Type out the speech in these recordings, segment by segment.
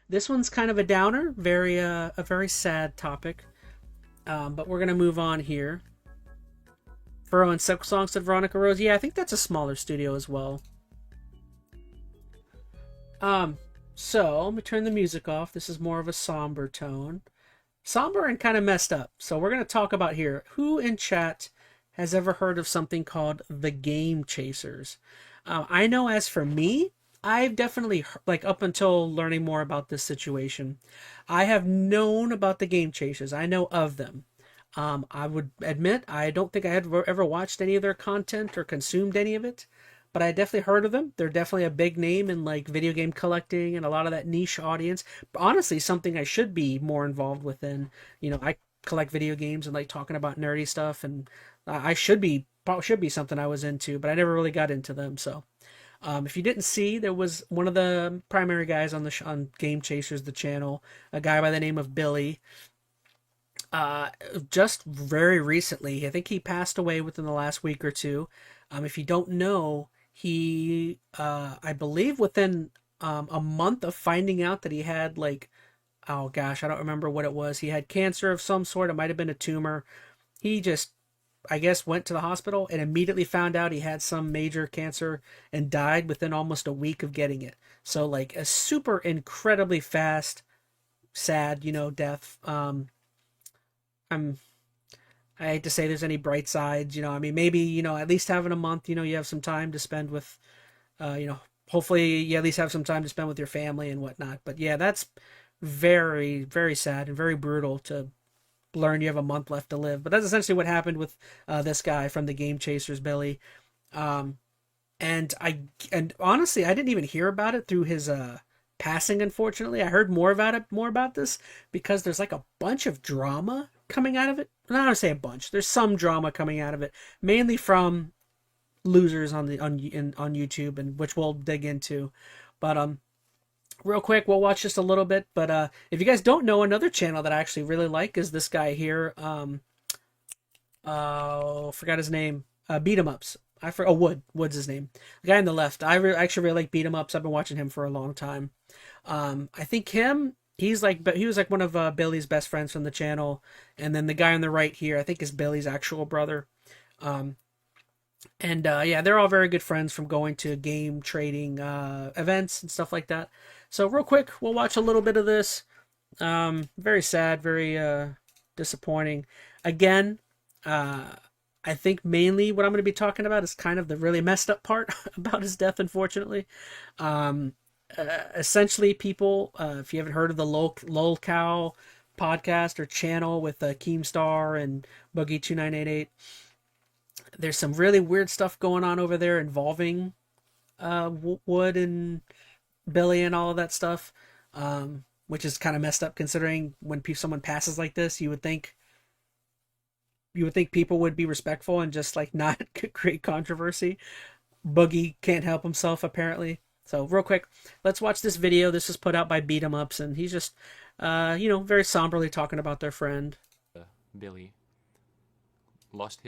This one's kind of a downer, a very sad topic. But we're gonna move on here. Furrow and Silk Song said Veronica Rose. Yeah, I think that's a smaller studio as well. So let me turn the music off. This is more of a somber tone. Somber and kind of messed up. So we're gonna talk about here. Who in chat has ever heard of something called the Game Chasers? I know as for me, I've definitely, like, up until learning more about this situation, I have known about the Game Chasers. I know of them. I would admit I don't think I had ever watched any of their content or consumed any of it, but I definitely heard of them. They're definitely a big name in like video game collecting and a lot of that niche audience. But honestly, something I should be more involved within. I collect video games and like talking about nerdy stuff, and I should be probably should be something I was into, but I never really got into them. So if you didn't see, there was one of the primary guys on on Game Chasers, the channel, a guy by the name of Billy. Just very recently, I think he passed away within the last week or two. If you don't know, he, I believe, within a month of finding out that he had like, oh gosh, I don't remember what it was. He had cancer of some sort. It might have been a tumor. He just, I guess, went to the hospital and immediately found out he had some major cancer and died within almost a week of getting it. So like a super incredibly fast, sad, death. I'm I hate to say there's any bright sides, I mean, maybe, at least having a month, you have some time to spend with, hopefully you at least have some time to spend with your family and whatnot. But yeah, that's very, very sad and very brutal to learn you have a month left to live. But that's essentially what happened with this guy from the Game Chasers, Billy. Um, and honestly, I didn't even hear about it through his passing. Unfortunately, I heard more about this because there's like a bunch of drama coming out of it. I'm not gonna say a bunch. There's some drama coming out of it, mainly from losers on YouTube, and which we'll dig into. But real quick, we'll watch just a little bit. But if you guys don't know, another channel that I actually really like is this guy here. Forgot his name. BeatEmUps. Wood's his name. The guy on the left. Actually really like BeatEmUps. I've been watching him for a long time. I think he was like one of Billy's best friends from the channel, and then the guy on the right here, I think, is Billy's actual brother. Um, and yeah, they're all very good friends from going to game trading events and stuff like that. So real quick, we'll watch a little bit of this. Very sad, very disappointing. Again, I think mainly what I'm going to be talking about is kind of the really messed up part about his death, unfortunately. Essentially, people, if you haven't heard of the Lol Cow podcast or channel with Keemstar and Boogie2988, there's some really weird stuff going on over there involving Wood and Billy and all of that stuff, which is kind of messed up considering when someone passes like this, you would think people would be respectful and just like not create controversy. Boogie can't help himself apparently. So real quick, let's watch this video. This is put out by BeatEmUps, and he's just, very somberly talking about their friend. Billy lost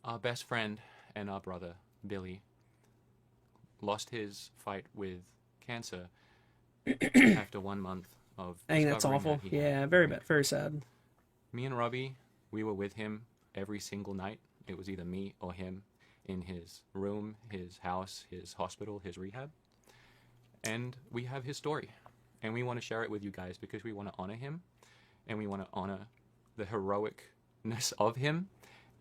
our best friend and our brother, Billy, lost his fight with cancer after 1 month of I think that's awful. Yeah, very bad, very sad. Me and Robbie, we were with him every single night. It was either me or him in his room, his house, his hospital, his rehab. And we have his story. And we want to share it with you guys because we want to honor him. And we want to honor the heroicness of him.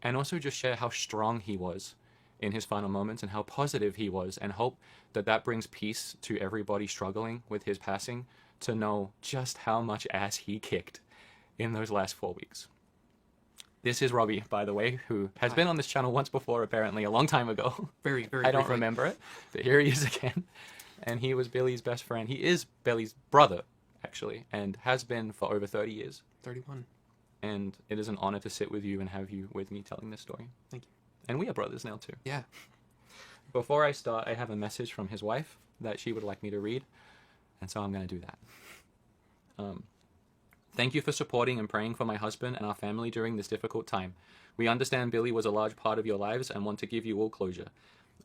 And also just share how strong he was in his final moments and how positive he was. And hope that that brings peace to everybody struggling with his passing, to know just how much ass he kicked in those last 4 weeks. This is Robbie, by the way, who has been on this channel once before, apparently, a long time ago. Very, very I don't briefly. remember it, but here he is again. And he was Billy's best friend. He is Billy's brother, actually, and has been for over 30 years. 31. And it is an honor to sit with you and have you with me telling this story. Thank you. And we are brothers now, too. Yeah. Before I start, I have a message from his wife that she would like me to read, and so I'm going to do that. Thank you for supporting and praying for my husband and our family during this difficult time. We understand Billy was a large part of your lives and want to give you all closure.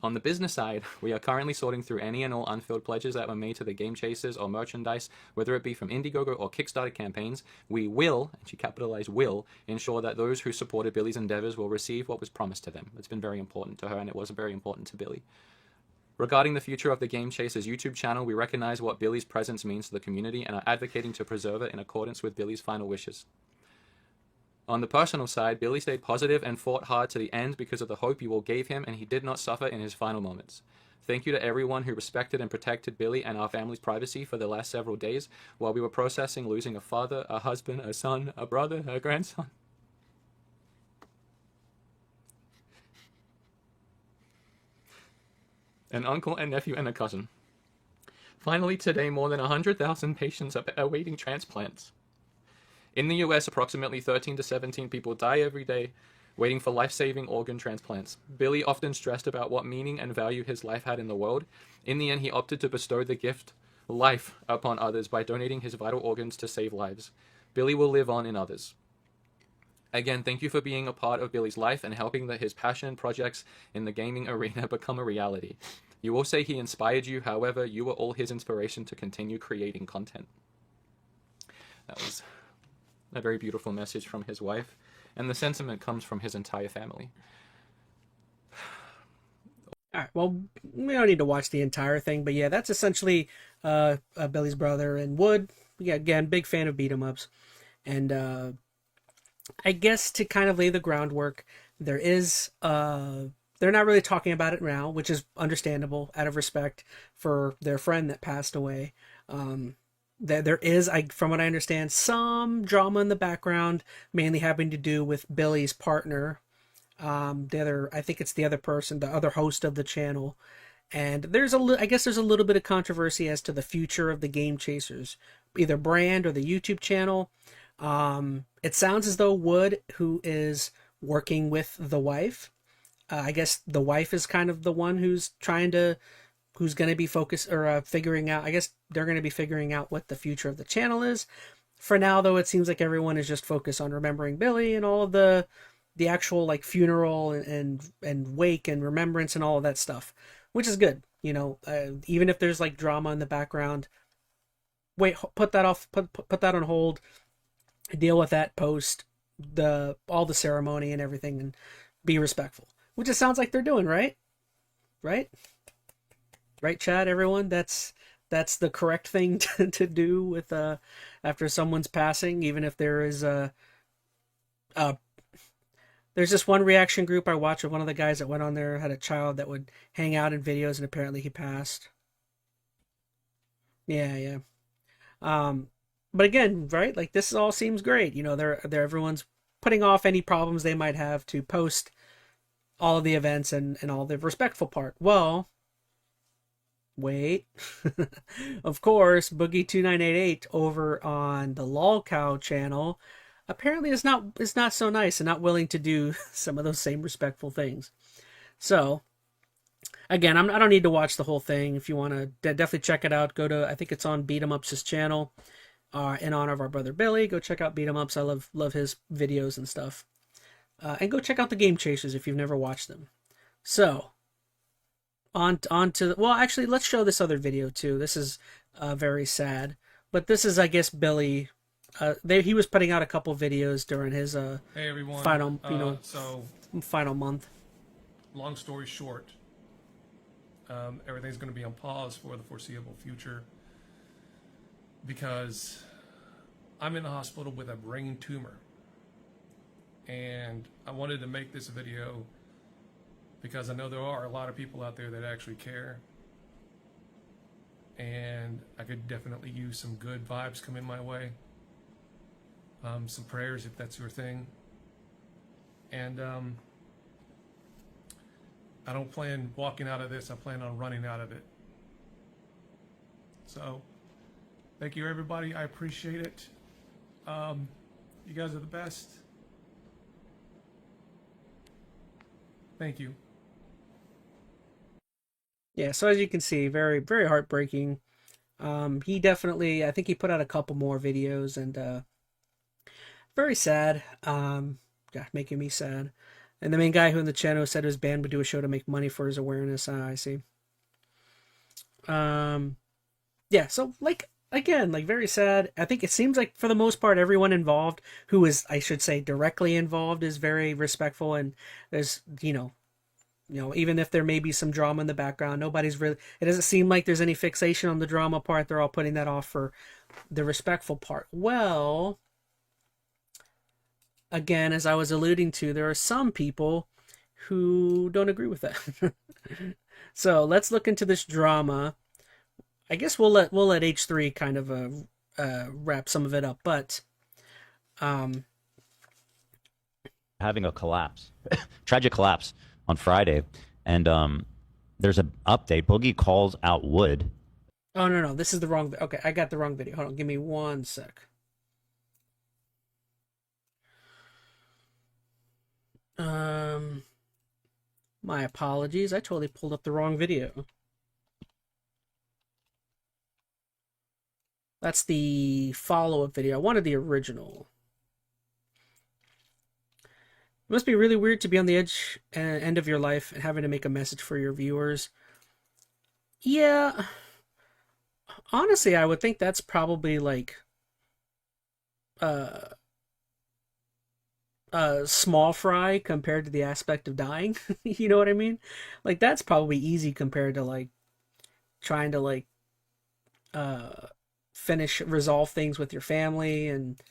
On the business side, we are currently sorting through any and all unfilled pledges that were made to the Game Chasers or merchandise, whether it be from Indiegogo or Kickstarter campaigns. We will, and she capitalized will, ensure that those who supported Billy's endeavors will receive what was promised to them. It's been very important to her, and it was very important to Billy. Regarding the future of the Game Chasers YouTube channel, we recognize what Billy's presence means to the community and are advocating to preserve it in accordance with Billy's final wishes. On the personal side, Billy stayed positive and fought hard to the end because of the hope you all gave him, and he did not suffer in his final moments. Thank you to everyone who respected and protected Billy and our family's privacy for the last several days while we were processing losing a father, a husband, a son, a brother, a grandson. An uncle and nephew and a cousin. Finally, today, more than 100,000 patients are awaiting transplants. In the US, approximately 13 to 17 people die every day waiting for life-saving organ transplants. Billy often stressed about what meaning and value his life had in the world. In the end, he opted to bestow the gift, life, upon others by donating his vital organs to save lives. Billy will live on in others. Again, thank you for being a part of Billy's life and helping that his passion projects in the gaming arena become a reality. You will say he inspired you, however, you were all his inspiration to continue creating content. That was a very beautiful message from his wife, and the sentiment comes from his entire family. All right, well, we don't need to watch the entire thing, but yeah, that's essentially Billy's brother and Wood. Yeah, again, big fan of BeatEmUps. And I guess to kind of lay the groundwork, there is they're not really talking about it now, which is understandable out of respect for their friend that passed away. There is, from what I understand, some drama in the background, mainly having to do with Billy's partner. I think it's the other person, the other host of the channel. And I guess there's a little bit of controversy as to the future of the Game Chasers, either brand or the YouTube channel. It sounds as though Wood, who is working with the wife, I guess the wife is kind of the one who's going to be focused or figuring out. I guess they're going to be figuring out what the future of the channel is. For now, though, it seems like everyone is just focused on remembering Billy and all of the actual like funeral and wake and remembrance and all of that stuff, which is good. You know, even if there's like drama in the background, wait, put that off, put that on hold, deal with that post all the ceremony and everything, and be respectful. Which it sounds like they're doing, right? Right, Chad. Everyone, that's the correct thing to do with after someone's passing, even if there is there's this one reaction group I watched of one of the guys that went on there had a child that would hang out in videos, and apparently he passed. Yeah. But again, right? Like this all seems great. You know, they're everyone's putting off any problems they might have to post all of the events and all the respectful part. Well, wait. Of course, Boogie2988 over on the LolCow channel apparently is not so nice and not willing to do some of those same respectful things. So, again, I don't need to watch the whole thing. If you want to definitely check it out, go to, I think it's on BeatEmUps' channel in honor of our brother Billy. Go check out BeatEmUps. I love his videos and stuff. And go check out the Game Chasers if you've never watched them. So, on to well, actually, let's show this other video too. This is very sad, but this is, I guess, Billy. He was putting out a couple videos during his hey everyone, final final month. Long story short, everything's going to be on pause for the foreseeable future because I'm in the hospital with a brain tumor. And I wanted to make this video because I know there are a lot of people out there that actually care. And I could definitely use some good vibes coming my way. Some prayers if that's your thing. And I don't plan walking out of this, I plan on running out of it. So, thank you everybody, I appreciate it. You guys are the best. Thank you. Yeah, so as you can see, very, very heartbreaking. He definitely, I think he put out a couple more videos, and very sad. Making me sad. And the main guy who in the channel said his band would do a show to make money for his awareness. I see. Yeah, so like again, like very sad. I think it seems like for the most part everyone involved who is, I should say, directly involved is very respectful, and there's, even if there may be some drama in the background, nobody's really, it doesn't seem like there's any fixation on the drama part. They're all putting that off for the respectful part. Well, again, as I was alluding to, there are some people who don't agree with that. So let's look into this drama. I guess we'll let H3 kind of wrap some of it up, but having a collapse, tragic collapse on Friday, and there's an update. Boogie calls out Wood. Oh no, this is the wrong. Okay, I got the wrong video. Hold on, give me 1 sec. My apologies. I totally pulled up the wrong video. That's the follow-up video. I wanted the original. It must be really weird to be on the end of your life and having to make a message for your viewers. Yeah. Honestly, I would think that's probably like small fry compared to the aspect of dying. You know what I mean? Like that's probably easy compared to like trying to like resolve things with your family and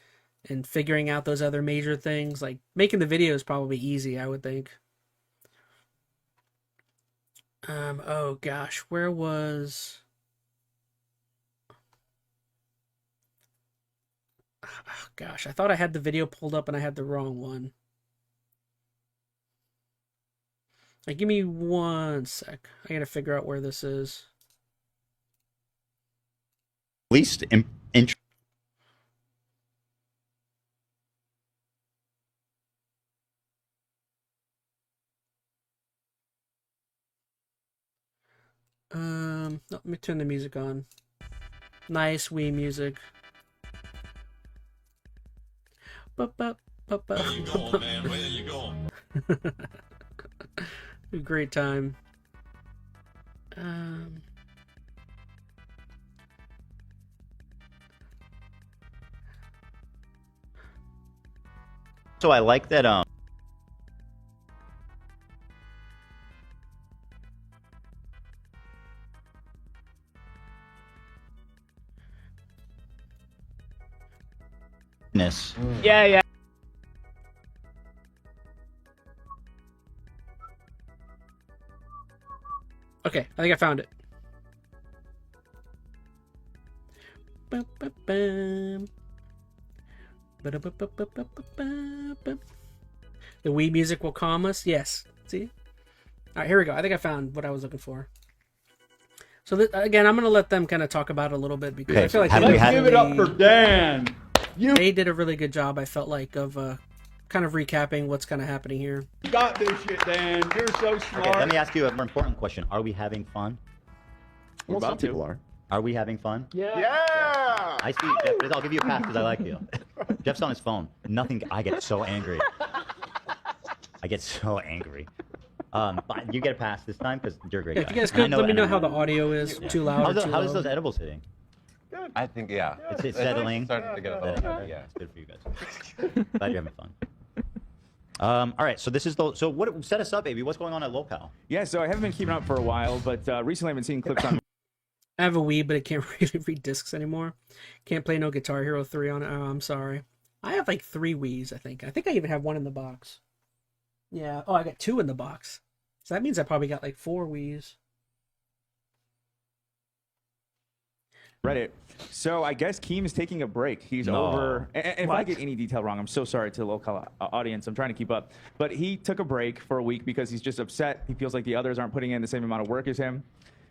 figuring out those other major things. Like making the video is probably easy, I would think. Oh gosh, where was... Oh, gosh, I thought I had the video pulled up and I had the wrong one. Like, give me 1 sec. I gotta figure out where this is. Least Let me turn the music on. Nice Wii music. Where you going, man? Where you going? A great time. So I like that. Yeah. Okay, I think I found it. The Wii music will calm us. Yes. See? All right, here we go. I think I found what I was looking for. So again, I'm going to let them kind of talk about it a little bit because I feel like let's give it up for Dan. They did a really good job, I felt like, of kind of recapping what's kind of happening here. You got this shit, Dan. You're so smart. Okay, let me ask you a more important question. Are we having fun? Well, some people are. Are we having fun? Yeah. I see. Jeff, I'll give you a pass because I like you. Jeff's on his phone. Nothing. I get so angry. But you get a pass this time because you're a great guy. If you guys could let me know how the audio is. Too loud or too How low. is those edibles hitting? Good. I think, yeah. It's settling. Starting to get a little, yeah. It's good for you guys. Glad you're having fun. All right, so this is the... So what... Set us up, baby. What's going on at Locale? Yeah, so I haven't been keeping up for a while, but recently I've been seeing clips on... I have a Wii, but it can't really read discs anymore. Can't play no Guitar Hero 3 on it. Oh, I'm sorry. I have like 3 Wiis, I think. I think I even have 1 in the box. Yeah. Oh, I got 2 in the box. So that means I probably got like 4 Wiis. Reddit. So I guess Keem is taking a break. He's over. And if I get any detail wrong, I'm so sorry to the local audience. I'm trying to keep up. But he took a break for a week because he's just upset. He feels like the others aren't putting in the same amount of work as him.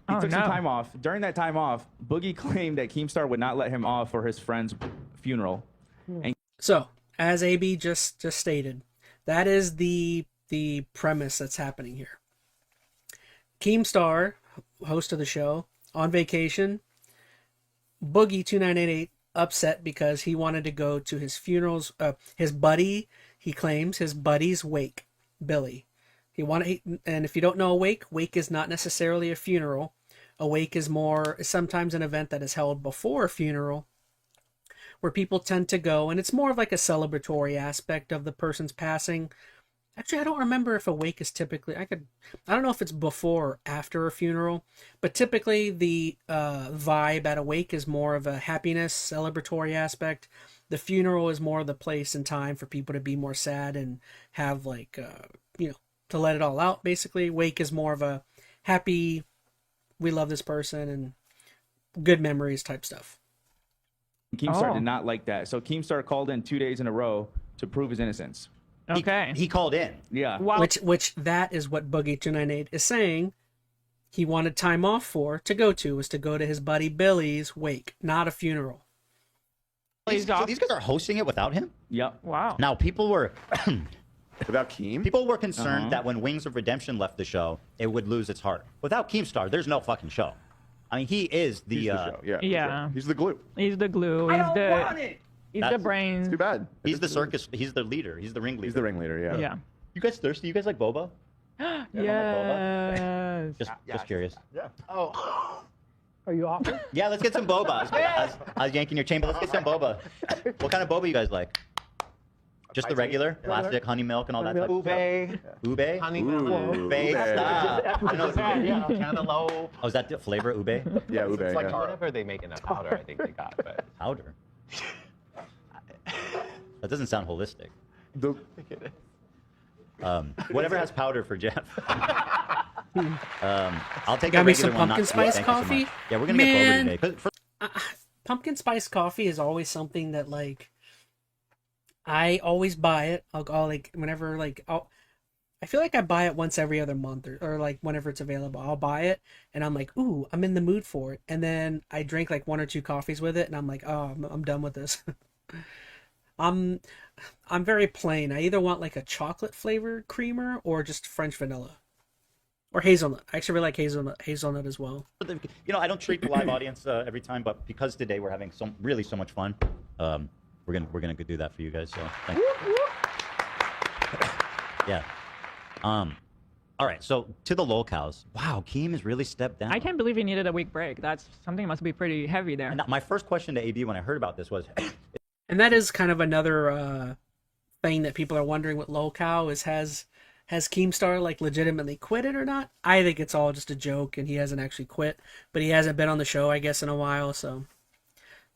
He took some time off. During that time off, Boogie claimed that Keemstar would not let him off for his friend's funeral. And So, as AB just stated, that is the premise that's happening here. Keemstar, host of the show, on vacation. Boogie2988 upset because he wanted to go to his funeral's, he claims his buddy's wake. Billy. And if you don't know a wake is not necessarily a funeral. A wake is sometimes an event that is held before a funeral, where people tend to go, and it's more of like a celebratory aspect of the person's passing. Actually, I don't remember if a wake is typically. I don't know if it's before or after a funeral, but typically the vibe at a wake is more of a happiness, celebratory aspect. The funeral is more the place and time for people to be more sad and have like, to let it all out. Basically, wake is more of a happy, we love this person and good memories type stuff. Keemstar did not like that. So Keemstar called in 2 days in a row to prove his innocence. Okay. He called in. Yeah. Well, Which that is what Boogie2988 is saying he wanted time off to go to his buddy Billy's wake, not a funeral. So these guys are hosting it without him? Yep. wow. Now, people were Without Keem? concerned that when Wings of Redemption left the show, it would lose its heart. Without Keemstar, there's no fucking show. I mean, he is the... He's the show. Yeah. Yeah. He's the glue. He's the glue. He's He's the brains. Too bad. He's the circus. He's the leader. He's the ringleader. He's the ringleader, yeah. Yeah. You guys thirsty? You guys like boba? Yes. Just curious. Yeah. Are you offering? Yeah, let's get some boba. I was yanking your chain, but let's get some boba. What kind of boba you guys like? Just the regular, plastic, honey milk, and all that stuff. Ube, Ube? honey Ooh, milk, Ube, stop. I know it's ube. cantaloupe. Oh, is that the flavor, ube? Yeah, ube. It's like yeah. whatever they make in a powder, I think they got. But Powder. That doesn't sound holistic. The- Whatever has powder for Jeff. I'll take Got a me regular some one, not pumpkin sweet. spice Thank you so coffee? much. Yeah, we're gonna Man. get boba today. Pumpkin spice coffee is always something that like I always buy it. I'll like whenever like I feel like I buy it once every other month or like whenever it's available. I'll buy it and I'm like, ooh, I'm in the mood for it. And then I drink like 1 or 2 coffees with it and I'm like, oh, I'm done with this. I'm very plain. I either want like a chocolate flavored creamer or just French vanilla. Or hazelnut. I actually really like hazelnut as well. You know, I don't treat the live audience every time, but because today we're having so much fun, we're gonna go do that for you guys. So thank you. Yeah. All right. So to the lolcows. Wow, Keem has really stepped down. I can't believe he needed a week break. That's something must be pretty heavy there. And my first question to AB when I heard about this was, And that is kind of another thing that people are wondering with lolcow is has Keemstar like legitimately quit it or not? I think it's all just a joke and he hasn't actually quit, but he hasn't been on the show I guess in a while, so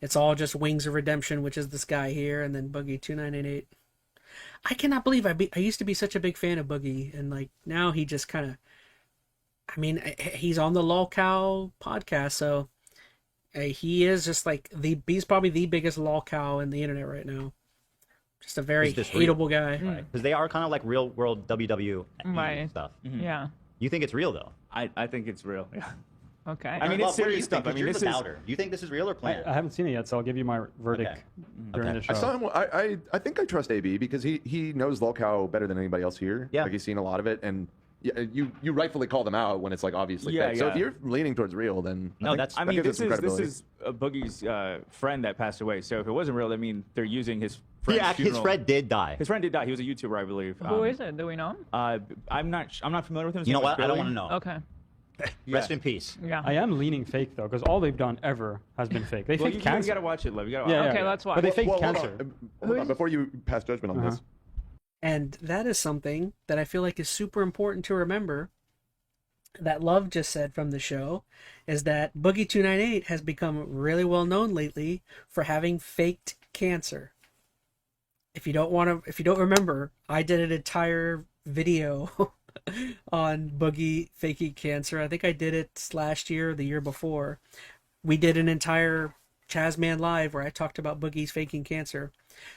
it's all just Wings of Redemption, which is this guy here, and then Boogie2988. I cannot believe I used to be such a big fan of Boogie, and like now he just kind of, I mean, he's on the lolcow podcast, so he is just like he's probably the biggest lolcow in the internet right now. Just a very hateable guy. right? Because they are kind of like real world WWE Right. stuff. Yeah. You think it's real though? I think it's real. Yeah. Okay. I mean, it's What do you serious stuff. think? I 'Cause mean, you're this the is. doubter. Do you think this is real or planned? I haven't seen it yet, so I'll give you my verdict Okay. during Okay. the show. I saw him. I think I trust AB because he knows lolcow better than anybody else here. Yeah. Like he's seen a lot of it, and yeah, you rightfully call them out when it's like obviously Yeah, fake. So if yeah. you're leaning towards real, then No, that's- I that mean, gives this it some is credibility. Boogie's friend that passed away. So if it wasn't real, I mean, they're using his friend's his funeral. friend did die. His friend did die. He was a YouTuber, I believe. Who is it? Do we know? I'm not familiar with him. His You know name was what? I don't Billy. want to know. Okay. Rest in peace. Yeah. I am leaning fake though, because all they've done ever has been fake. They Well, faked you cancer. gotta watch it, love. You gotta Yeah, watch yeah, Okay, yeah. let's watch. But they faked Hold cancer. on. Hold on. Before you pass judgment on this, And that is something that I feel like is super important to remember that Love just said from the show is that Boogie298 has become really well known lately for having faked cancer. If you don't remember, I did an entire video on Boogie faking cancer. I think I did it last year or the year before. We did an entire ChazmaN live where I talked about Boogie's faking cancer.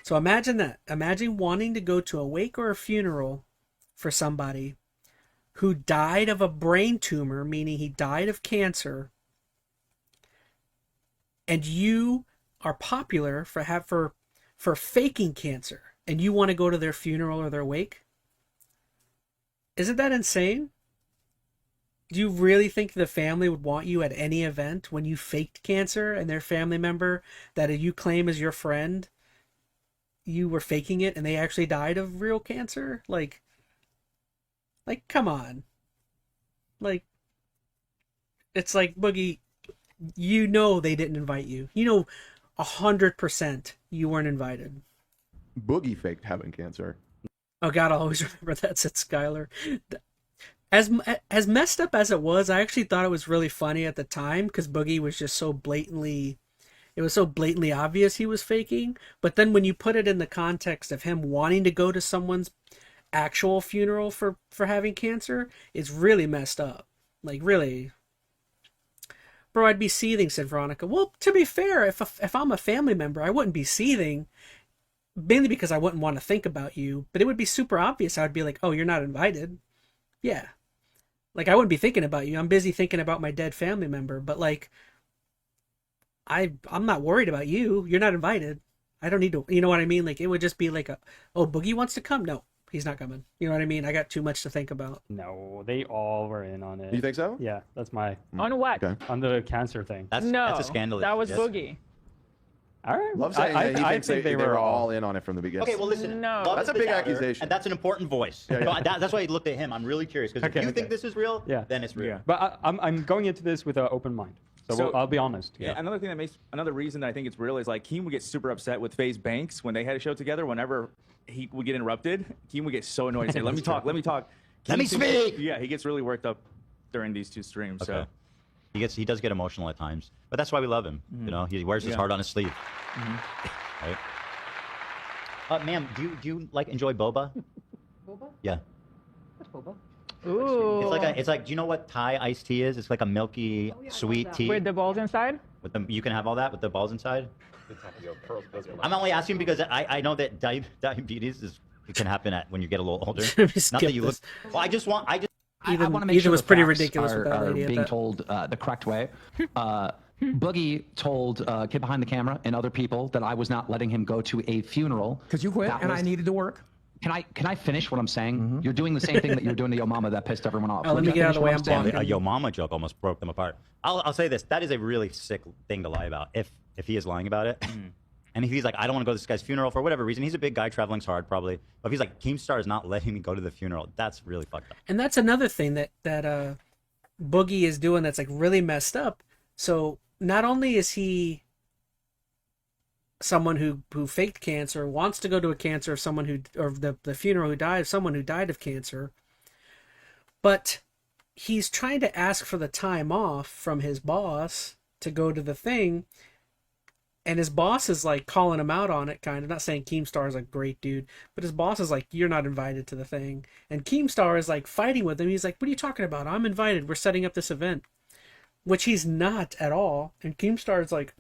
So imagine that. Imagine wanting to go to a wake or a funeral for somebody who died of a brain tumor, meaning he died of cancer, and you are popular for faking cancer, and you want to go to their funeral or their wake. Isn't that insane? Do you really think the family would want you at any event when you faked cancer and their family member that you claim as your friend, you were faking it and they actually died of real cancer? Like, Like, come on. Like, it's like, Boogie, you know they didn't invite you. You know 100% you weren't invited. Boogie faked having cancer. Oh God, I'll always remember that, said Skylar. As messed up as it was, I actually thought it was really funny at the time because Boogie was just so blatantly, it was so blatantly obvious he was faking. But then when you put it in the context of him wanting to go to someone's actual funeral for having cancer, it's really messed up. Like, really. Bro, I'd be seething, said Veronica. Well, to be fair, if I'm a family member, I wouldn't be seething, mainly because I wouldn't want to think about you, but it would be super obvious. I would be like, oh, you're not invited. Yeah. Like, I wouldn't be thinking about you. I'm busy thinking about my dead family member, but like, I'm not worried about you. You're not invited. I don't need to, you know what I mean? Like, it would just be like oh, Boogie wants to come? No, he's not coming. You know what I mean? I got too much to think about. No, they all were in on it. You think so? Yeah, that's my On what? Okay. on the cancer thing. That's No, a scandal. that was Yes. Boogie. All right. Love saying that he I thinks think they were were all in on it from the beginning. Okay, well, listen. No. love That's is a big the doubter, accusation. and that's an important voice. Yeah, yeah. So that's why I looked at him. I'm really curious because Okay, if you okay. think this is real, Yeah. then it's real. Yeah. But I'm going into this with an open mind. So, I'll be honest. Yeah. Another thing that makes another reason that I think it's real is like Keem would get super upset with FaZe Banks when they had a show together. Whenever he would get interrupted, Keem would get so annoyed and say, "Let me talk. Let me talk. Let me speak!" Yeah, he gets really worked up during these two streams. Okay. So He does get emotional at times, but that's why we love him. You know, he wears his Yeah. heart on his sleeve. Right? Ma'am, do you like enjoy boba? Boba? Yeah. What's boba? Ooh. It's like. Do you know what Thai iced tea is? It's like a milky, yeah, I sweet love that. tea. With the balls inside? With the, you can have all that with the balls inside. Yo, pearls, those are I'm only asking because I know that diabetes it can happen at when you get a little older. Let me Not skip that you look. this. Well, I just want. Ethan- want to make Ethan sure was the pretty facts ridiculous with that are lady at being that. told the correct way. Boogie told Kid Behind the Camera and other people that I was not letting him go to a funeral. Because you quit That and I was- needed to work. Can I finish what I'm saying? You're doing the same thing that you were doing to Yo Mama that pissed everyone off. Oh, let me Can I get out of finish the what way. I'm I'm saying? blocking. A Yo Mama joke almost broke them apart. I'll say this: that is a really sick thing to lie about. If he is lying about it, and if he's like, I don't want to go to this guy's funeral for whatever reason, he's a big guy, traveling's hard probably. But if he's like, Keemstar is not letting me go to the funeral, that's really fucked up. And that's another thing that Boogie is doing that's like really messed up. So not only is he someone who faked cancer, wants to go to a cancer of someone who, or the funeral who died of someone who died of cancer, but he's trying to ask for the time off from his boss to go to the thing, and his boss is like calling him out on it, kind of. Not saying Keemstar is a great dude, but his boss is like, you're not invited to the thing. And Keemstar is like fighting with him. He's like, what are you talking about? I'm invited. We're setting up this event. Which he's not at all. And Keemstar is like,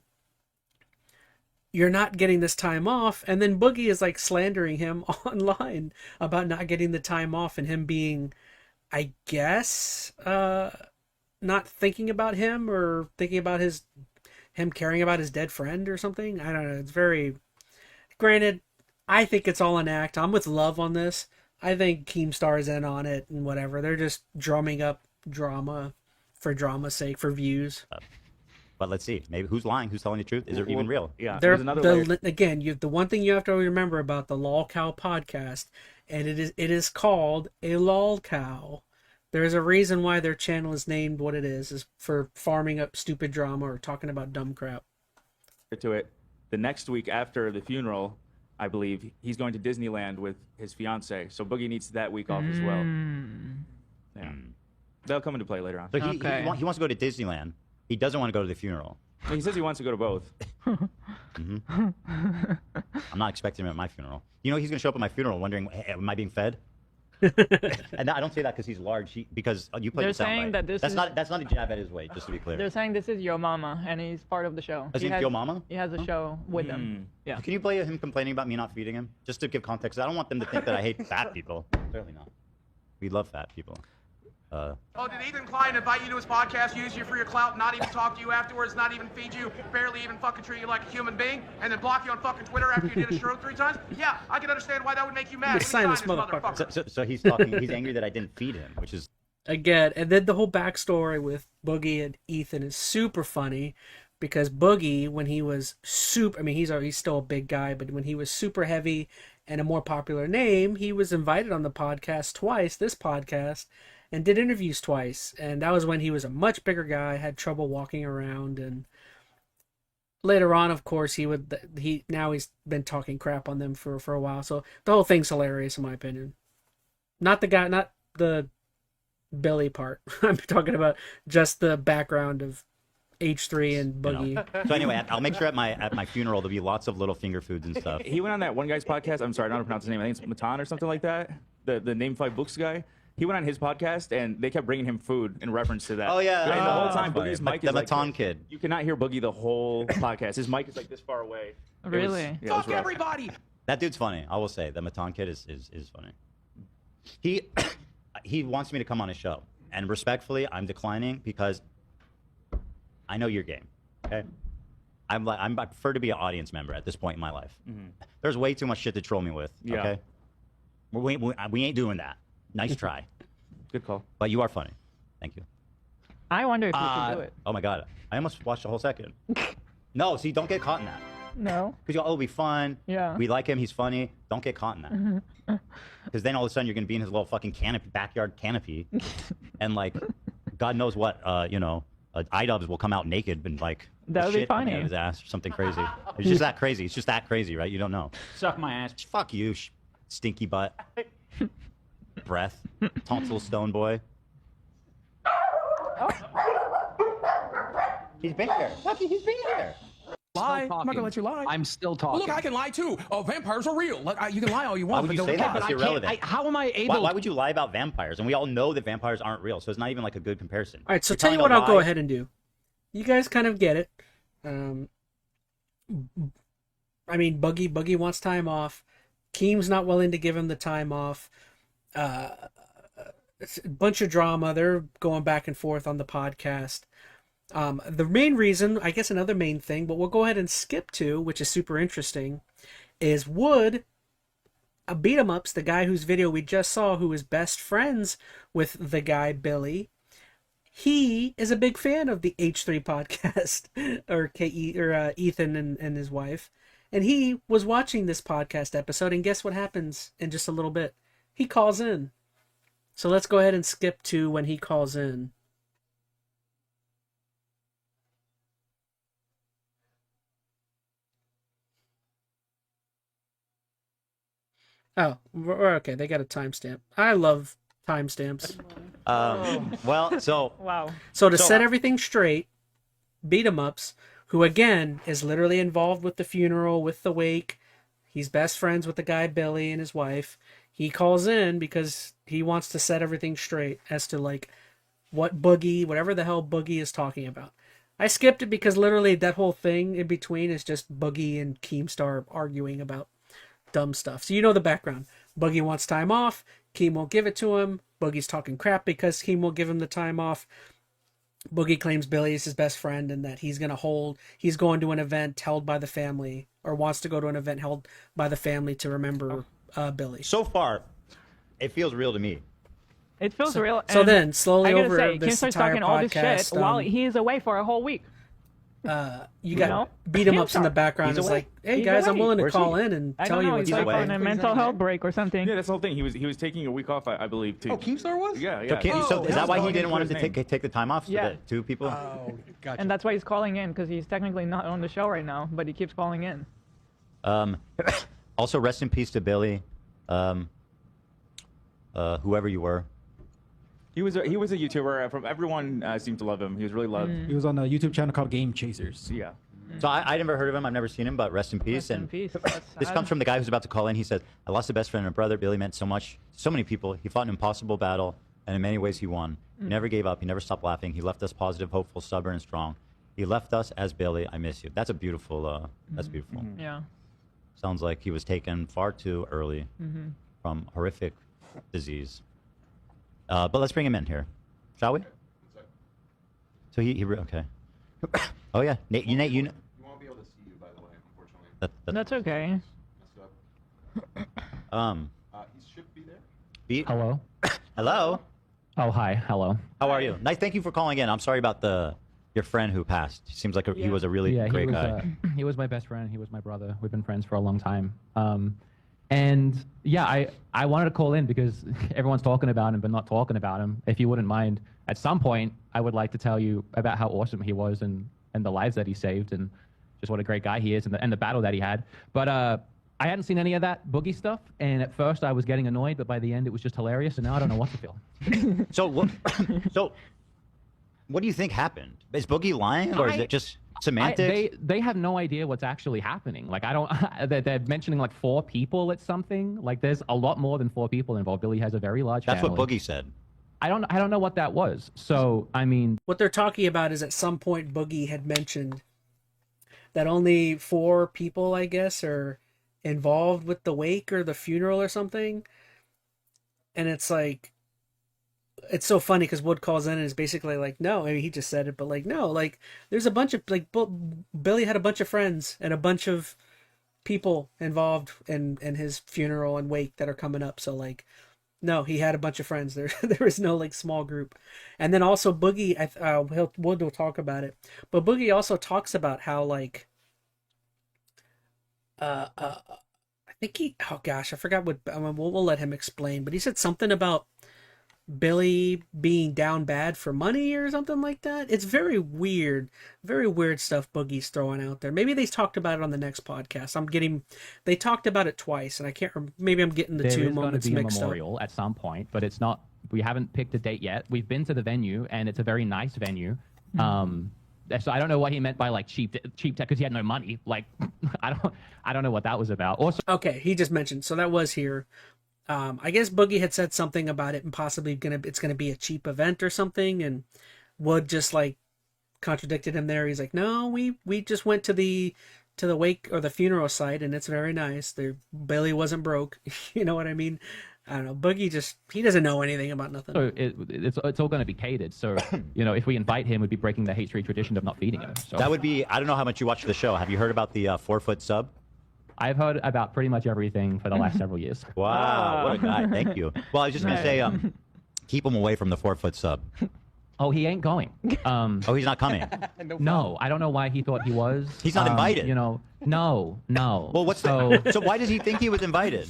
you're not getting this time off. And then Boogie is like slandering him online about not getting the time off and him being, I guess, not thinking about him or thinking about him caring about his dead friend or something. I don't know. It's very, granted, I think it's all an act. I'm with Love on this. I think Keemstar's in on it and whatever. They're just drumming up drama for drama's sake, for views. But let's see, maybe who's lying? Who's telling the truth? Is it even real? Yeah. They're, There's another layer. again, the one thing you have to remember about the Lol Cow podcast, and it is called a Lol Cow. There's a reason why their channel is named what it is for farming up stupid drama or talking about dumb crap. To it. The next week after the funeral, I believe he's going to Disneyland with his fiance. So Boogie needs that week off as well. Yeah. They'll come into play later on. So Okay. he wants to go to Disneyland. He doesn't want to go to the funeral. He says he wants to go to both. I'm not expecting him at my funeral. You know, he's going to show up at my funeral wondering, hey, am I being fed? And I don't say that because he's large. Because you played They're the sound saying right. that this that's is- not a jab at his weight, just to be clear. They're saying this is Yo Mama, and he's part of the show. Is he Yo Mama? He has a show with them. Yeah. Can you play him complaining about me not feeding him? Just to give context. I don't want them to think that I hate fat people. Certainly not. We love fat people. Oh, did Ethan Klein invite you to his podcast, use you for your clout, not even talk to you afterwards, not even feed you, barely even fucking treat you like a human being, and then block you on fucking Twitter after you did a stroke 3 times? Yeah, I can understand why that would make you mad. Let me Sign this motherfucker. motherfucker. So he's talking. He's angry that I didn't feed him, which is Again, and then the whole backstory with Boogie and Ethan is super funny because Boogie, when he was he's still a big guy, but when he was super heavy and a more popular name, he was invited on the podcast twice, this podcast, and did interviews twice. And that was when he was a much bigger guy, had trouble walking around, and later on, of course, now he's been talking crap on them for a while. So the whole thing's hilarious in my opinion. Not the Billy part. I'm talking about just the background of H3 and Boogie. So anyway, I'll make sure at my funeral there'll be lots of little finger foods and stuff. He went on that one guy's podcast. I'm sorry, I don't know how to pronounce his name. I think it's Matan or something like that. The Name 5 Books guy. He went on his podcast and they kept bringing him food in reference to that. Oh yeah, and the whole time Boogie's mic is the like Matan kid. You cannot hear Boogie the whole podcast. His mic is like this far away. Really? Fuck everybody! That dude's funny. I will say the Matan kid is funny. He wants me to come on his show, and respectfully, I'm declining because I know your game. Okay, I prefer to be an audience member at this point in my life. There's way too much shit to troll me with. Yeah. Okay, we ain't doing that. Nice try. Good call. But you are funny. Thank you. I wonder if you could do it. Oh my god, I almost watched the whole second. No, see, don't get caught in that. No. Because it'll be fun. Yeah. We like him. He's funny. Don't get caught in that. Because then all of a sudden you're gonna be in his little fucking backyard canopy, and like, God knows what, iDubbbz will come out naked and like that would be shit funny. in his ass or something crazy. It's just that crazy. It's just that crazy, right? You don't know. Suck my ass. Fuck you, stinky butt. Breath. Tonsil stone boy. He's been here. Lucky, he's been here. Lie. I'm not gonna let you lie. I'm still talking. Well, look, I can lie too. Vampires are real. You can lie all you Why want. would but you say that? That's irrelevant. How am I able? Why would you lie about vampires? And we all know that vampires aren't real, so it's not even like a good comparison. All right, so You're tell you telling what a I'll go lie. ahead and do. You guys kind of get it. I mean, Boogie wants time off. Keem's not willing to give him the time off. It's a bunch of drama. They're going back and forth on the podcast. The main reason, I guess another main thing, but we'll go ahead and skip to, which is super interesting, is Wood, BeatEmUps, the guy whose video we just saw, who is best friends with the guy Billy, he is a big fan of the H3 podcast, or Ethan and his wife, and he was watching this podcast episode, and guess what happens in just a little bit? He calls in. So let's go ahead and skip to when he calls in. Oh, we're okay. They got a timestamp. I love timestamps. Well, so Wow. So to set everything straight, BeatEmUps, who again is literally involved with the funeral, with the wake, he's best friends with the guy Billy and his wife. He calls in because he wants to set everything straight as to like whatever the hell Boogie is talking about. I skipped it because literally that whole thing in between is just Boogie and Keemstar arguing about dumb stuff. So you know the background. Boogie wants time off. Keem won't give it to him. Boogie's talking crap because Keem won't give him the time off. Boogie claims Billy is his best friend and that he's going to an event held by the family, or wants to go to an event held by the family to remember Billy. So far, it feels real to me. It feels real. So and then, slowly I gotta over say, this Keemstar's entire talking all this podcast, shit while he is away for a whole week. You got BeatEmUps in the background. It's like, hey He's guys, I'm away. willing to Where's call he? in and I tell don't you know. what's He's like away. on a mental health break or something. Yeah, that's the whole thing. He was taking a week off, I believe, too. Oh, Keemstar was? Yeah, So, yeah. so is that why he calling didn't in want him for to his name. take the time off? So Yeah. that two people. Oh, gotcha. And that's why he's calling in, because he's technically not on the show right now, but he keeps calling in. Also, rest in peace to Billy. Whoever you were. He was a YouTuber. From everyone seemed to love him. He was really loved. He was on a YouTube channel called Game Chasers. Yeah. So I never heard of him. I've never seen him, but rest in peace. Rest in peace. That's This sad. comes from the guy who's about to call in. He said, I lost a best friend and a brother. Billy meant so much. So many people. He fought an impossible battle, and in many ways he won. He never gave up. He never stopped laughing. He left us positive, hopeful, stubborn, and strong. He left us as Billy. I miss you. That's a beautiful, that's beautiful. Yeah. Sounds like he was taken far too early from horrific disease. But let's bring him in here, shall we? So okay. Oh yeah, Nate, you You won't be able to see you, by the way, unfortunately. That's okay. Messed up. He should be there. Beat. Hello. Hello. Oh, hi. Hello. How are you? Nice. Thank you for calling in. I'm sorry about your friend who passed. He seems like he was a really great guy. He was my best friend. He was my brother. We've been friends for a long time. And yeah, I wanted to call in because everyone's talking about him but not talking about him. If you wouldn't mind, at some point, I would like to tell you about how awesome he was and the lives that he saved and just what a great guy he is and the battle that he had. But I hadn't seen any of that Boogie stuff, and at first I was getting annoyed, but by the end it was just hilarious, and now I don't know what to feel. So what do you think happened? Is Boogie lying, or is it just semantics? They have no idea what's actually happening. Like, I don't. They're mentioning like 4 people at something. Like, there's a lot more than 4 people involved. Billy has a very large That's family. what Boogie said. I don't know what that was. So I mean, what they're talking about is at some point Boogie had mentioned that only 4 people, I guess, are involved with the wake or the funeral or something. And it's like, it's so funny because Wood calls in and is basically like, no, I mean, he just said it, but like, no, like, there's a bunch of, like, Billy had a bunch of friends and a bunch of people involved in his funeral and wake that are coming up. So, like, no, he had a bunch of friends. There is no, like, small group. And then also Boogie, Wood will talk about it, but Boogie also talks about how, like, I think oh gosh, I forgot what, I mean, we'll let him explain, but he said something about Billy being down bad for money or something like that. It's very weird stuff Boogie's throwing out there. Maybe they talked about it on the next podcast. They talked about it twice, and I can't remember. Maybe I'm getting the two moments mixed up. There is going to be a memorial at some point, but it's not. We haven't picked a date yet. We've been to the venue, and it's a very nice venue. So I don't know what he meant by like cheap tech, because he had no money. Like, I don't know what that was about. Also, okay, he just mentioned, so that was here. I guess Boogie had said something about it and possibly it's gonna be a cheap event or something, and Wood just like contradicted him there. He's like, no, we just went to the wake or the funeral site, and it's very nice. Billy wasn't broke. You know what I mean? I don't know. Boogie he doesn't know anything about nothing. So it's all going to be catered. So, you know, if we invite him, we'd be breaking the hate street tradition of not feeding him. So that would be, I don't know how much you watch the show. Have you heard about the 4-foot sub? I've heard about pretty much everything for the last several years. Wow, what a guy. Thank you. Well, I was just going to say, keep him away from the 4-foot sub. Oh, he ain't going. Oh, he's not coming? No, I don't know why he thought he was. He's not invited. You know, no. Well, so why does he think he was invited?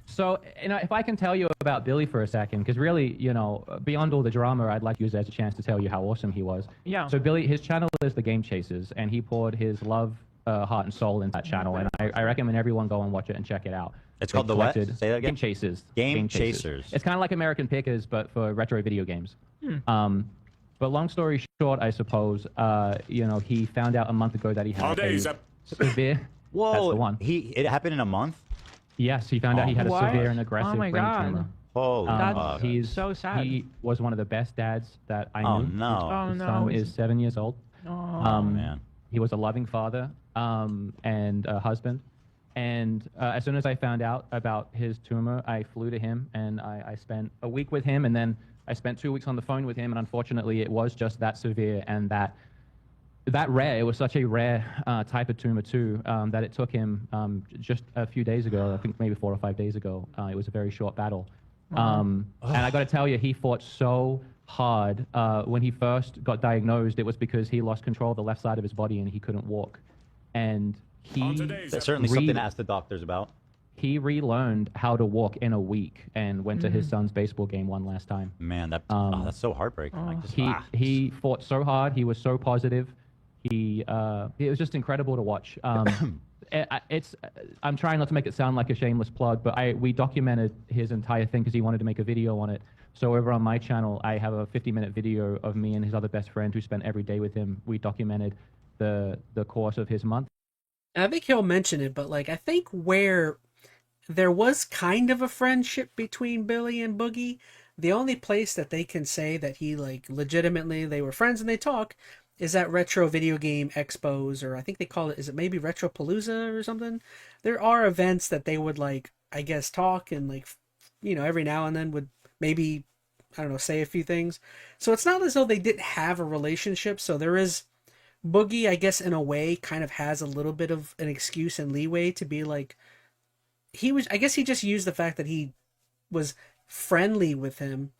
So, you know, if I can tell you about Billy for a second, because really, you know, beyond all the drama, I'd like to use it as a chance to tell you how awesome he was. Yeah. So Billy, his channel is the Game Chasers, and he poured his love, heart, and soul into that channel, and I recommend everyone go and watch it and check it out. It's called the what? Say that again? Game Chasers. Game Chasers. It's kind of like American Pickers, but for retro video games. But long story short, I suppose, you know, he found out a month ago that he had severe. Whoa! That's the one. It happened in a month? Yes, he found out he had a severe and aggressive brain tumor. Holy fuck. He's so sad. He was one of the best dads that I knew. Oh, no. His son is 7 years old. Oh, man. He was a loving father and a husband. And as soon as I found out about his tumor, I flew to him, and I spent a week with him, and then I spent 2 weeks on the phone with him, and unfortunately it was just that severe and that rare. It was such a rare type of tumor too, that it took him just a few days ago, I think maybe 4 or 5 days ago. It was a very short battle. And I got to tell you, he fought so hard. When he first got diagnosed, it was because he lost control of the left side of his body and he couldn't walk. And that's certainly something to ask the doctors about. He relearned how to walk in a week and went to his son's baseball game one last time. Man, that's so heartbreaking. Like, he fought so hard. He was so positive. It was just incredible to watch. I'm trying not to make it sound like a shameless plug, but we documented his entire thing because he wanted to make a video on it. So over on my channel, I have a 50-minute video of me and his other best friend who spent every day with him. We documented the course of his month. And I think he'll mention it, but like, I think where there was kind of a friendship between Billy and Boogie, the only place that they can say that he like legitimately they were friends and they talk is at retro video game expos, or I think they call it, is it maybe Retropalooza or something? There are events that they would like, I guess, talk and like, you know, every now and then would maybe, I don't know, say a few things. So it's not as though they didn't have a relationship. So there is, Boogie, I guess, in a way, kind of has a little bit of an excuse and leeway to be like, I guess he just used the fact that he was friendly with him,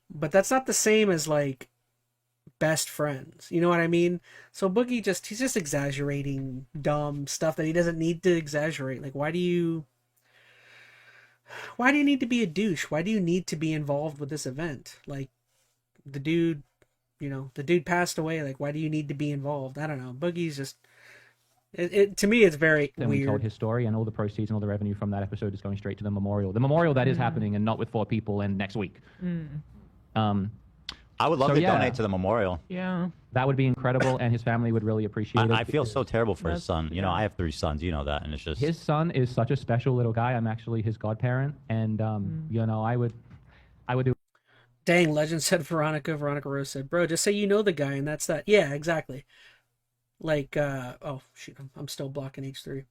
but that's not the same as like best friends. You know what I mean? So Boogie he's just exaggerating dumb stuff that he doesn't need to exaggerate. Like, why do you... why do you need to be a douche? Why do you need to be involved with this event? Like, the dude, the dude passed away. Like, why do you need to be involved? I don't know. Boogie's just, to me, it's very Then weird. we told his story, and all the proceeds and all the revenue from that episode is going straight to the memorial. The memorial that is happening, and not with 4 people, and next week. I would love So, to yeah. donate to the memorial. Yeah. That would be incredible, and his family would really appreciate it. I feel so terrible for his That's- son. You know, I have 3 sons. You know that, and it's just His son is such a special little guy. I'm actually his godparent, and I would do. Dang, Legend said Veronica. Veronica Rose said, bro, just say you know the guy, and that's that. Yeah, exactly. Like, oh, shoot, I'm still blocking H3.